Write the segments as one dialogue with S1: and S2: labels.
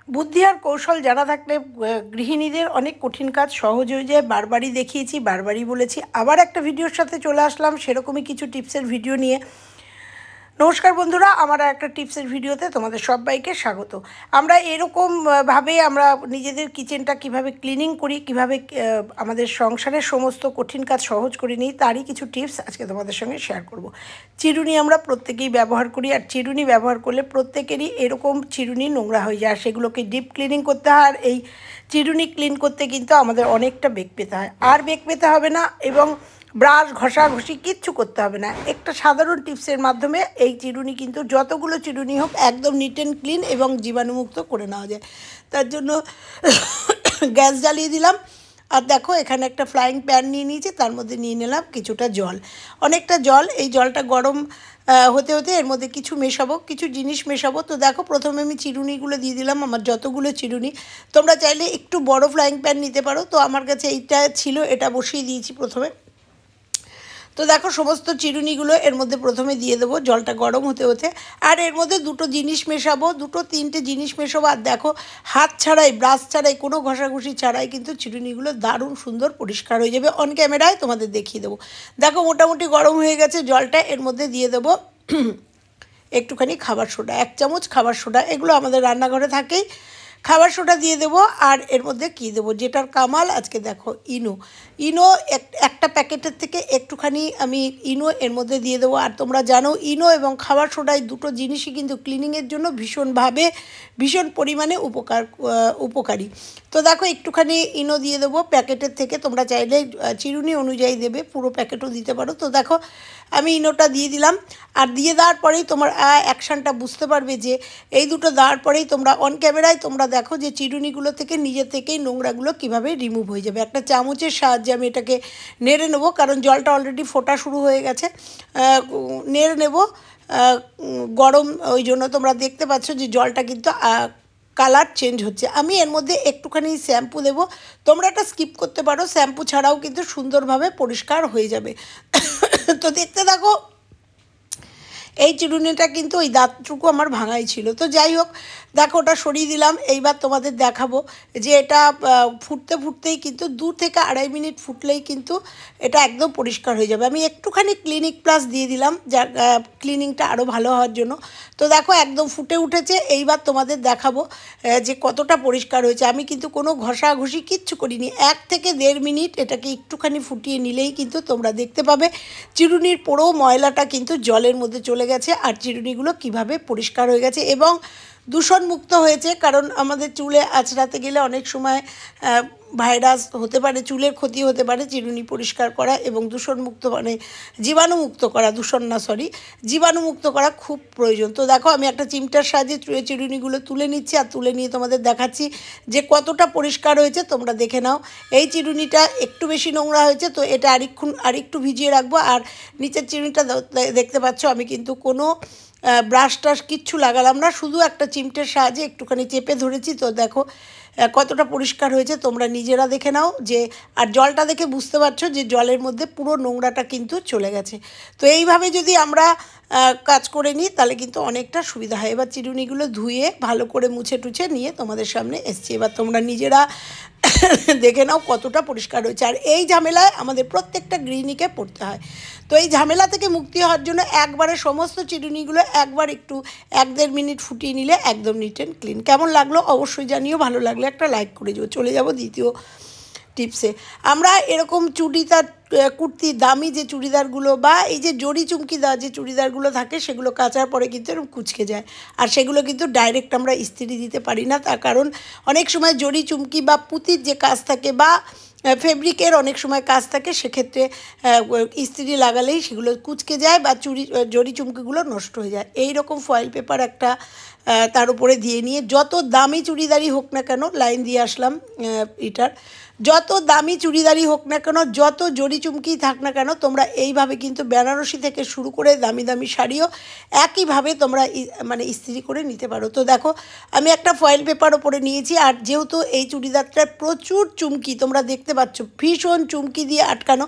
S1: বুদ্ধি আর কৌশল জানা থাকলে গৃহিণীদের অনেক কঠিন কাজ সহজ হয়ে যায়। বারবারই দেখিয়েছি, বারবারই বলেছি, আবার একটা ভিডিওর সাথে চলে আসলাম সেরকমই কিছু টিপসের ভিডিও নিয়ে। নমস্কার বন্ধুরা, আমার একটা টিপসের ভিডিওতে তোমাদের সবাইকে স্বাগত। আমরা এরকম ভাবে আমরা নিজেদের কিচেনটা কিভাবে ক্লিনিং করি, কিভাবে আমাদের সংসারের সমস্ত কঠিন কাজ সহজ করে নিই, তারই কিছু টিপস আজকে তোমাদের সঙ্গে শেয়ার করব। চিরুনি আমরা প্রত্যেকেই ব্যবহার করি, আর চিরুনি ব্যবহার করলে প্রত্যেকেরই এরকম চিরুনি নোংরা হয়ে যায়, আর সেগুলোকে ডিপ ক্লিনিং করতে হয়। আর এই চিরুনি ক্লিন করতে কিন্তু আমাদের অনেকটা বেগ পেতে হয়, আর বেগ পেতে হবে না এবং ব্রাশ ঘষাঘষি কিচ্ছু করতে হবে না। একটা সাধারণ টিপসের মাধ্যমে এই চিরুনি কিন্তু যতগুলো চিরুনি হোক একদম নিট অ্যান্ড ক্লিন এবং জীবাণুমুক্ত করে নেওয়া যায়। তার জন্য গ্যাস জ্বালিয়ে দিলাম, আর দেখো এখানে একটা ফ্রাইং প্যান নিয়ে নিয়েছি, তার মধ্যে নিয়ে নিলাম কিছুটা জল, অনেকটা জল। এই জলটা গরম হতে হতে এর মধ্যে কিছু মেশাবো, কিছু জিনিস মেশাবো। তো দেখো প্রথমে আমি চিরুনিগুলো দিয়ে দিলাম, আমার যতগুলো চিরুনি। তোমরা চাইলে একটু বড় ফ্রাইং প্যান নিতে পারো, তো আমার কাছে এইটা ছিল, এটা বসিয়ে দিয়েছি প্রথমে। তো দেখো সমস্ত চিরুনিগুলো এর মধ্যে প্রথমে দিয়ে দেবো, জলটা গরম হতে হতে। আর এর মধ্যে দুটো জিনিস মেশাবো, দুটো তিনটে জিনিস মেশাবো। আর দেখো হাত ছাড়াই, ব্রাশ ছাড়াই, কোনো ঘষাঘষি ছাড়াই কিন্তু চিরুনিগুলো দারুণ সুন্দর পরিষ্কার হয়ে যাবে। অন ক্যামেরায় তোমাদের দেখিয়ে দেবো। দেখো মোটামুটি গরম হয়ে গেছে জলটা, এর মধ্যে দিয়ে দেবো একটুখানি খাবার সোডা, 1 চামচ খাবার সোডা। এগুলো আমাদের রান্নাঘরে থাকেই। খাবার সোডা দিয়ে দেবো, আর এর মধ্যে কী দেবো, যেটার কামাল আজকে দেখো ইনো। ইনো একটা প্যাকেটের থেকে একটুখানি আমি ইনো এর মধ্যে দিয়ে দেবো। আর তোমরা জানো ইনো এবং খাবার সোডা এই দুটো জিনিসই কিন্তু ক্লিনিংয়ের জন্য ভীষণ পরিমাণে উপকারী। তো দেখো একটুখানি ইনো দিয়ে দেবো প্যাকেটের থেকে, তোমরা চাইলে চিরুনি অনুযায়ী দেবে, পুরো প্যাকেটও দিতে পারো। তো দেখো আমি ইনোটা দিয়ে দিলাম, আর দিয়ে দেওয়ার পরেই তোমার অ্যাকশানটা বুঝতে পারবে যে এই দুটো দেওয়ার পরেই তোমরা অন ক্যামেরায় তোমরা দেখো যে চিরুনিগুলো থেকে নিজে থেকেই নোংরাগুলো কীভাবে রিমুভ হয়ে যাবে। একটা চামচের সাহায্যে আমি এটাকে নেড়ে নেবো, কারণ জলটা অলরেডি ফোটা শুরু হয়ে গেছে। নেড়ে নেব গরম, ওই জন্য তোমরা দেখতে পাচ্ছ যে জলটা কিন্তু কালার চেঞ্জ হচ্ছে। আমি এর মধ্যে একটুখানি শ্যাম্পু দেবো, তোমরা এটা স্কিপ করতে পারো, শ্যাম্পু ছাড়াও কিন্তু সুন্দরভাবে পরিষ্কার হয়ে যাবে। তো দেখতে থাকো। এই চিরুনিটা কিন্তু ওই দাঁতটুকু আমার ভাঙাই ছিল। তো যাই হোক, দেখো ওটা সরিয়ে দিলাম। এইবার তোমাদের দেখাবো যে এটা ফুটতেই কিন্তু 2 থেকে 2.5 মিনিট ফুটলেই কিন্তু এটা একদম পরিষ্কার হয়ে যাবে। আমি একটুখানি ক্লিনিক প্লাস দিয়ে দিলাম, যা ক্লিনিংটা আরও ভালো হওয়ার জন্য। তো দেখো একদম ফুটে উঠেছে। এইবার তোমাদের দেখাবো যে কতটা পরিষ্কার হয়েছে। আমি কিন্তু কোনো ঘষাঘষি কিচ্ছু করিনি। 1 থেকে 1.5 মিনিট এটাকে একটুখানি ফুটিয়ে নিলেই কিন্তু তোমরা দেখতে পাবে চিরুনির পুরো ময়লাটা কিন্তু জলের মধ্যে চলে গেছে, আর চিরুনিগুলো কিভাবে পরিষ্কার হয়ে গেছে এবং দূষণমুক্ত হয়েছে। কারণ আমাদের চুলে আঁচড়াতে গেলে অনেক সময় ভাইরাস হতে পারে, চুলের ক্ষতি হতে পারে। চিরুনি পরিষ্কার করা এবং দূষণমুক্ত মানে জীবাণুমুক্ত করা, জীবাণুমুক্ত করা খুব প্রয়োজন। তো দেখো আমি একটা চিমটার সাহায্যে চিরুনিগুলো তুলে নিচ্ছি, আর তুলে নিয়ে তোমাদের দেখাচ্ছি যে কতটা পরিষ্কার হয়েছে। তোমরা দেখে নাও। এই চিরুনিটা একটু বেশি নোংরা হয়েছে, তো এটা আরেকটু ভিজিয়ে রাখবো। আর নিচের চিরুনিটা দেখতে পাচ্ছ আমি কিন্তু কোনো ব্রাশ টাশ কিচ্ছু লাগালাম না, শুধু একটা চিমটের সাহায্যে একটুখানি চেপে ধরেছি। তো দেখো কতটা পরিষ্কার হয়েছে, তোমরা নিজেরা দেখে নাও। যে আর জলটা দেখে বুঝতে পারছো যে জলের মধ্যে পুরো নোংরাটা কিন্তু চলে গেছে। তো এইভাবে যদি আমরা কাজ করে নিই তাহলে কিন্তু অনেকটা সুবিধা হয়। এবার চিরুনিগুলো ধুয়ে ভালো করে মুছে টুছে নিয়ে তোমাদের সামনে এসছি। এবার তোমরা নিজেরা দেখে নাও কতটা পরিষ্কার হয়েছে। আর এই ঝামেলায় আমাদের প্রত্যেকটা গৃহিণীকে পড়তে হয়। তো এই ঝামেলা থেকে মুক্তি হওয়ার জন্য একবারে সমস্ত চিরুনিগুলো একবার একটু 1-1.5 মিনিট ফুটিয়ে নিলে একদম নিট অ্যান্ড ক্লিন। কেমন লাগলো অবশ্যই জানিও, ভালো লাগলে একটা লাইক করে দিও। চলে যাব দ্বিতীয় টিপসে। আমরা এরকম চুড়িদার, কুর্তি, দামি যে চুড়িদারগুলো বা এই যে জড়ি চুমকি দেওয়া যে চুড়িদারগুলো থাকে সেগুলো কাচার পরে কিন্তু এরকম কুঁচকে যায়, আর সেগুলো কিন্তু ডাইরেক্ট আমরা ইস্ত্রি দিতে পারি না। তার কারণ অনেক সময় জড়ি চুমকি বা পুঁতির যে কাজ থাকে বা ফেব্রিকের অনেক সময় কাজ থাকে, সেক্ষেত্রে ইস্ত্রি লাগালেই সেগুলো কুঁচকে যায় বা জড়ি চুমকিগুলো নষ্ট হয়ে যায়। এই রকম ফয়েল পেপার একটা তার উপরে দিয়ে নিয়ে, যত দামি চুড়িদারই হোক না কেন, লাইন দিয়ে আসলাম এটার, যত দামি চুড়িদারই হোক না কেন, যত জড়ি চুমকিই থাক না কেন, তোমরা এইভাবে কিন্তু বেনারসি থেকে শুরু করে দামি দামি শাড়িও একইভাবে তোমরা মানে ইস্ত্রি করে নিতে পারো। তো দেখো আমি একটা ফয়েল পেপার ওপরে নিয়েছি, আর যেহেতু এই চুড়িদারটার প্রচুর চুমকি তোমরা দেখতে পাচ্ছ, ভীষণ চুমকি দিয়ে আটকানো,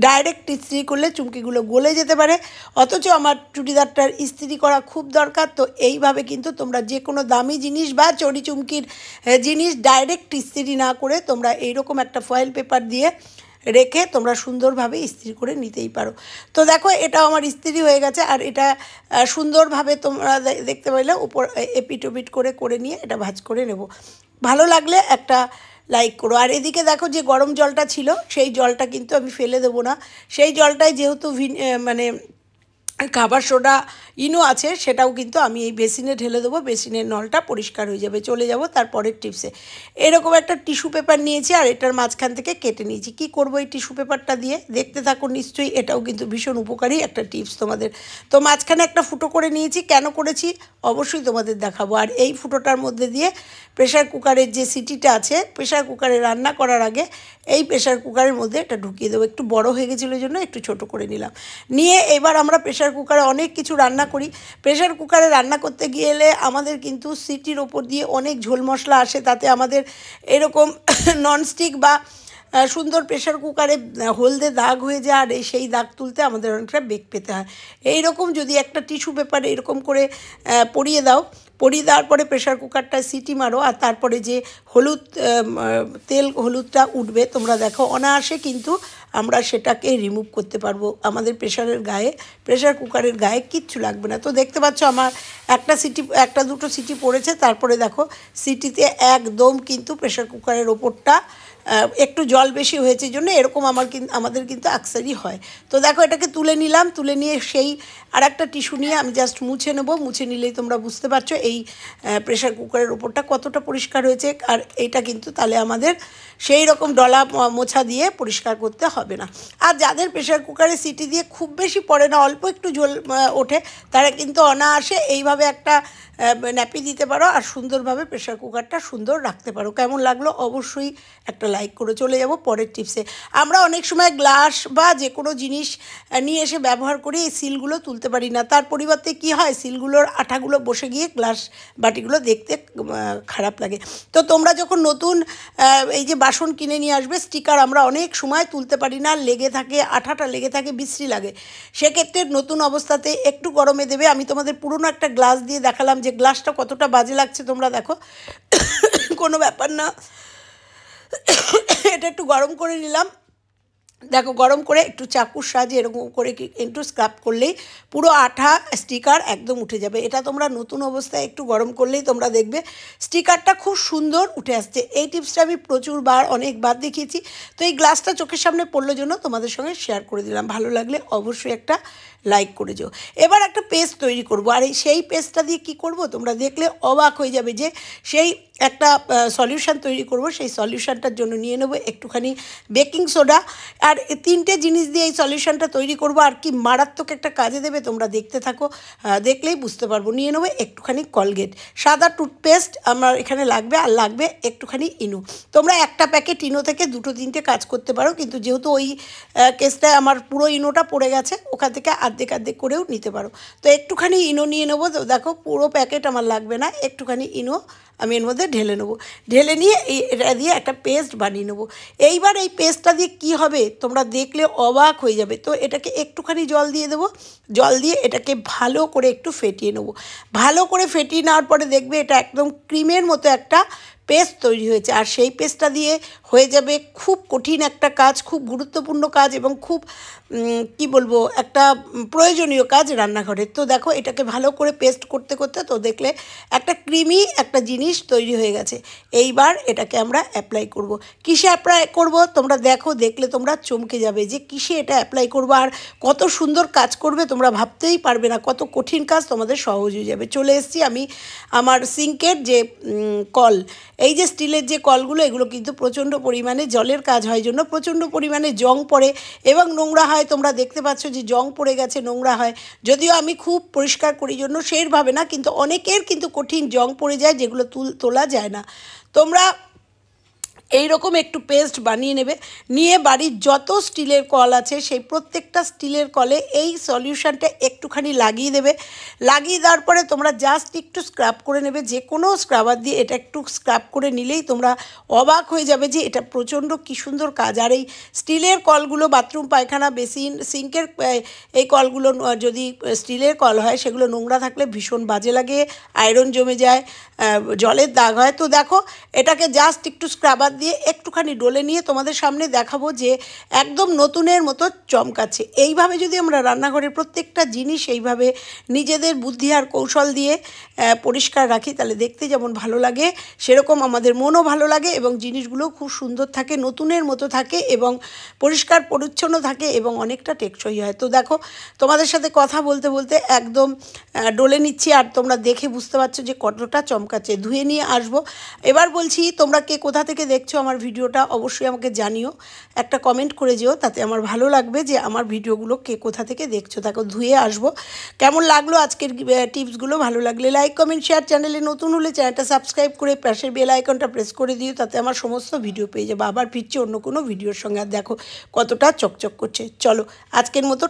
S1: ডাইরেক্ট ইস্ত্রি করলে চুমকিগুলো গলে যেতে পারে। অথচ আমার চুড়িদারটার ইস্ত্রি করা খুব দরকার। তো এইভাবে কিন্তু তোমরা যে কোনো দামি জিনিস বা চড়ি চুমকির জিনিস ডাইরেক্ট ইস্ত্রি না করে তোমরা এইরকম একটা ফয়েল পেপার দিয়ে রেখে তোমরা সুন্দরভাবে ইস্ত্রি করে নিতেই পারো। তো দেখো এটা আমার ইস্ত্রি হয়ে গেছে, আর এটা সুন্দরভাবে তোমরা দেখতে পাইলে উপর এপিট ওপিট করে করে নিয়ে এটা ভাঁজ করে নেব। ভালো লাগলে একটা লাইক করো। আর এদিকে দেখো যে গরম জলটা ছিল সেই জলটা কিন্তু আমি ফেলে দেবো না, সেই জলটাই যেহেতু মানে খাবার সোডা ইনো আছে সেটাও কিন্তু আমি এই বেসিনে ঢেলে দেবো, বেসিনের নলটা পরিষ্কার হয়ে যাবে। চলে যাব তারপরের টিপসে। এরকম একটা টিস্যু পেপার নিয়েছি আর এটার মাঝখান থেকে কেটে নিয়েছি। কি করব এই টিস্যু পেপারটা দিয়ে দেখতে থাকো নিশ্চয়ই, এটাও কিন্তু ভীষণ উপকারী একটা টিপস তোমাদের। তো মাঝখানে একটা ফুটো করে নিয়েছি, কেন করেছি অবশ্যই তোমাদের দেখাবো। আর এই ফুটোটার মধ্যে দিয়ে প্রেশার কুকারের যে সিটিটা আছে, প্রেশার কুকারে রান্না করার আগে এই প্রেশার কুকারের মধ্যে এটা ঢুকিয়ে দেবো। একটু বড় হয়ে গেছিলো জন্য একটু ছোট করে নিলাম। নিয়ে এবার আমরা প্রেশার কুকারে অনেক কিছু রান্না করি। প্রেশার কুকারে রান্না করতে গেলে আমাদের কিন্তু সিটির ওপর দিয়ে অনেক ঝোল মশলা আসে, তাতে আমাদের এরকম ননস্টিক বা সুন্দর প্রেশার কুকারে হলদে দাগ হয়ে যায়, আর সেই দাগ তুলতে আমাদের অনেকটা বেগ পেতে হয়। এইরকম যদি একটা টিস্যু পেপারে এরকম করে পরিয়ে দাও, পরিয়ে দেওয়ার পরে প্রেশার কুকারটা সিটি মারো, আর তারপরে যে হলুদ হলুদটা উঠবে তোমরা দেখো অনায়াসে কিন্তু আমরা সেটাকে রিমুভ করতে পারবো। আমাদের প্রেশার কুকারের গায়ে কিচ্ছু লাগবে না। তো দেখতে পাচ্ছ আমার একটা দুটো সিটি পড়েছে, তারপরে দেখো সিটিতে একদম কিন্তু প্রেশার কুকারের ওপরটা একটু জল বেশি হয়েছে জন্য এরকম আমাদের কিন্তু আকসারই হয়। তো দেখো এটাকে তুলে নিলাম, তুলে নিয়ে সেই আর একটা টিস্যু নিয়ে আমি জাস্ট মুছে নেব। মুছে নিলেই তোমরা বুঝতে পারছো এই প্রেশার কুকারের ওপরটা কতটা পরিষ্কার হয়েছে। আর এইটা কিন্তু তাহলে আমাদের সেই রকম ডলা মোছা দিয়ে পরিষ্কার করতে হবে না। আর যাদের প্রেশার কুকারে সিটি দিয়ে খুব বেশি পড়ে না, অল্প একটু ঝোল ওঠে, তারা কিন্তু অনায়াসে এইভাবে একটা ন্যাপি দিতে পারো আর সুন্দরভাবে প্রেশার কুকারটা সুন্দর রাখতে পারো। কেমন লাগলো অবশ্যই একটা লাইক করে। চলে যাব পরের টিপসে। আমরা অনেক সময় গ্লাস বা যে কোনো জিনিস নিয়ে এসে ব্যবহার করি, এই সিলগুলো তুলতে পারি না। তার পরিবর্তে কি হয়, সিলগুলোর আঠাগুলো বসে গিয়ে গ্লাস বাটিগুলো দেখতে খারাপ লাগে। তো তোমরা যখন নতুন এই যে বাসন কিনে নিয়ে আসবে, স্টিকার আমরা অনেক সময় তুলতে পারি না, লেগে থাকে, আঠাটা লেগে থাকে, বিশ্রী লাগে। সেক্ষেত্রে নতুন অবস্থাতে একটু গরমে দেবে। আমি তোমাদের পুরনো একটা গ্লাস দিয়ে দেখালাম যে গ্লাসটা কতটা বাজে লাগছে, তোমরা দেখো কোনো ব্যাপার না। এটা একটু গরম করে নিলাম, দেখো গরম করে একটু চাকুর সাহায্যে এরকম করে একটু স্ক্রাব করলেই পুরো আঠা স্টিকার একদম উঠে যাবে। এটা তোমরা নতুন অবস্থায় একটু গরম করলেই তোমরা দেখবে স্টিকারটা খুব সুন্দর উঠে আসছে। এই টিপসটা আমি অনেকবার দেখিয়েছি। তো এই গ্লাসটা চোখের সামনে পড়লো জন্য তোমাদের সঙ্গে শেয়ার করে দিলাম। ভালো লাগলে অবশ্যই একটা লাইক করে যাও। এবার একটা পেস্ট তৈরি করব, আর সেই পেস্টটা দিয়ে কি করব তোমরা দেখলে অবাক হয়ে যাবে। যে সেই একটা সলিউশন তৈরি করব, সেই সলিউশনটার জন্য নিয়ে নেব একটুখানি বেকিং সোডা। আর তিনটে জিনিস দিয়ে এই সলিউশনটা তৈরি করব, আর কি মারাত্মক একটা কাজে দেবে তোমরা দেখতে থাকো, দেখলেই বুঝতে পারবো। নিয়ে নেবো একটুখানি কলগেট, সাদা টুথপেস্ট আমার এখানে লাগবে, আর লাগবে একটুখানি ইনো। তোমরা একটা প্যাকেট ইনো থেকে দুটো তিনটে কাজ করতে পারো, কিন্তু যেহেতু ওই কেসটায় আমার পুরো ইনোটা পড়ে গেছে, ওখান থেকে আর্ধেক করেও নিতে পারো। তো একটুখানি ইনো নিয়ে নেবো। তো দেখো পুরো প্যাকেট আমার লাগবে না, একটুখানি ইনো আমি এর মধ্যে ঢেলে নেবো। ঢেলে নিয়ে এটা দিয়ে একটা পেস্ট বানিয়ে নেবো। এইবার এই পেস্টটা দিয়ে কী হবে তোমরা দেখলে অবাক হয়ে যাবে। তো এটাকে একটুখানি জল দিয়ে দেবো, জল দিয়ে এটাকে ভালো করে একটু ফেটিয়ে নেবো। ভালো করে ফেটিয়ে নেওয়ার পরে দেখবে এটা একদম ক্রিমের মতো একটা পেস্ট তৈরি হয়েছে। আর সেই পেস্টটা দিয়ে হয়ে যাবে খুব কঠিন একটা কাজ, খুব গুরুত্বপূর্ণ কাজ এবং খুব কি বলবো একটা প্রয়োজনীয় কাজ রান্নাঘরের। তো দেখো এটাকে ভালো করে পেস্ট করতে করতে তো দেখলে একটা ক্রিমি একটা জিনিস তৈরি হয়ে গেছে। এইবার এটাকে আমরা অ্যাপ্লাই করব। কিসে অ্যাপ্লাই করব তোমরা দেখো, দেখলে তোমরা চমকে যাবে যে কিসে এটা অ্যাপ্লাই করবো আর কত সুন্দর কাজ করবে তোমরা ভাবতেই পারবে না। কত কঠিন কাজ তোমাদের সহজ হয়ে যাবে। চলে এসেছি আমি আমার সিঙ্কের যে কল, এই যে স্টিলের যে কলগুলো, এগুলো কিন্তু প্রচণ্ড পরিমাণে জলের কাজ হয় জন্য প্রচণ্ড পরিমাণে জং পড়ে এবং নোংরা হয়। তোমরা দেখতে পাচ্ছ যে জং পড়ে গেছে, নোংরা হয়। যদিও আমি খুব পরিষ্কার করি জন্য সেরভাবে না, কিন্তু অনেকের কিন্তু কঠিন জং পড়ে যায় যেগুলো তোলা যায় না। তোমরা এই রকম একটু পেস্ট বানিয়ে নেবে, নিয়ে বাড়ির যত স্টিলের কল আছে সেই প্রত্যেকটা স্টিলের কলে এই সলিউশনটা একটুখানি লাগিয়ে দেবে। লাগিয়ে দেওয়ার পরে তোমরা জাস্ট একটু স্ক্রাব করে নেবে, যে কোনো স্ক্রাবার দিয়ে এটা একটু স্ক্রাব করে নিলেই তোমরা অবাক হয়ে যাবে যে এটা প্রচণ্ড কী সুন্দর কাজ। আর এই স্টিলের কলগুলো বাথরুম, পায়খানা, বেসিন, সিঙ্কের এই কলগুলো যদি স্টিলের কল হয় সেগুলো নোংরা থাকলে ভীষণ বাজে লাগে, আয়রন জমে যায়, জলের দাগ হয়। তো দেখো এটাকে জাস্ট একটু স্ক্রাবার দিয়ে একটুখানি ডলে নিয়ে তোমাদের সামনে দেখাবো যে একদম নতুনের মতো চমকাচ্ছে। এইভাবে যদি আমরা রান্নাঘরের প্রত্যেকটা জিনিস এইভাবে নিজেদের বুদ্ধি আর কৌশল দিয়ে পরিষ্কার রাখি, তাহলে দেখতে যেমন ভালো লাগে সেরকম আমাদের মনও ভালো লাগে এবং জিনিসগুলো খুব সুন্দর থাকে, নতুনের মতো থাকে এবং পরিষ্কার পরিচ্ছন্ন থাকে এবং অনেকটা টেকসই হয়। তো দেখো তোমাদের সাথে কথা বলতে বলতে একদম ডলে নিচ্ছি, আর তোমরা দেখে বুঝতে পারছো যে কতটা চমকাচ্ছে। ধুয়ে নিয়ে আসবো। এবার বলছি, তোমরা কে কোথা থেকে দেখছো আমার ভিডিওটা অবশ্যই আমাকে জানিও, একটা কমেন্ট করে যেও, তাতে আমার ভালো লাগবে যে আমার ভিডিওগুলো কে কোথা থেকে দেখছো। দেখো ধুয়ে আসবো। কেমন লাগলো আজকের টিপসগুলো? ভালো লাগলে লাইক, কমেন্ট, শেয়ার। চ্যানেলে নতুন হলে চ্যানেলটা সাবস্ক্রাইব করে পাশের বেল আইকনটা প্রেস করে দিও, তাতে আমার সমস্ত ভিডিও পেয়ে যাবে। আবার ফিরছি অন্য কোনো ভিডিওর সঙ্গে। আর দেখো কতটা চকচক করছে। চলো আজকের মতো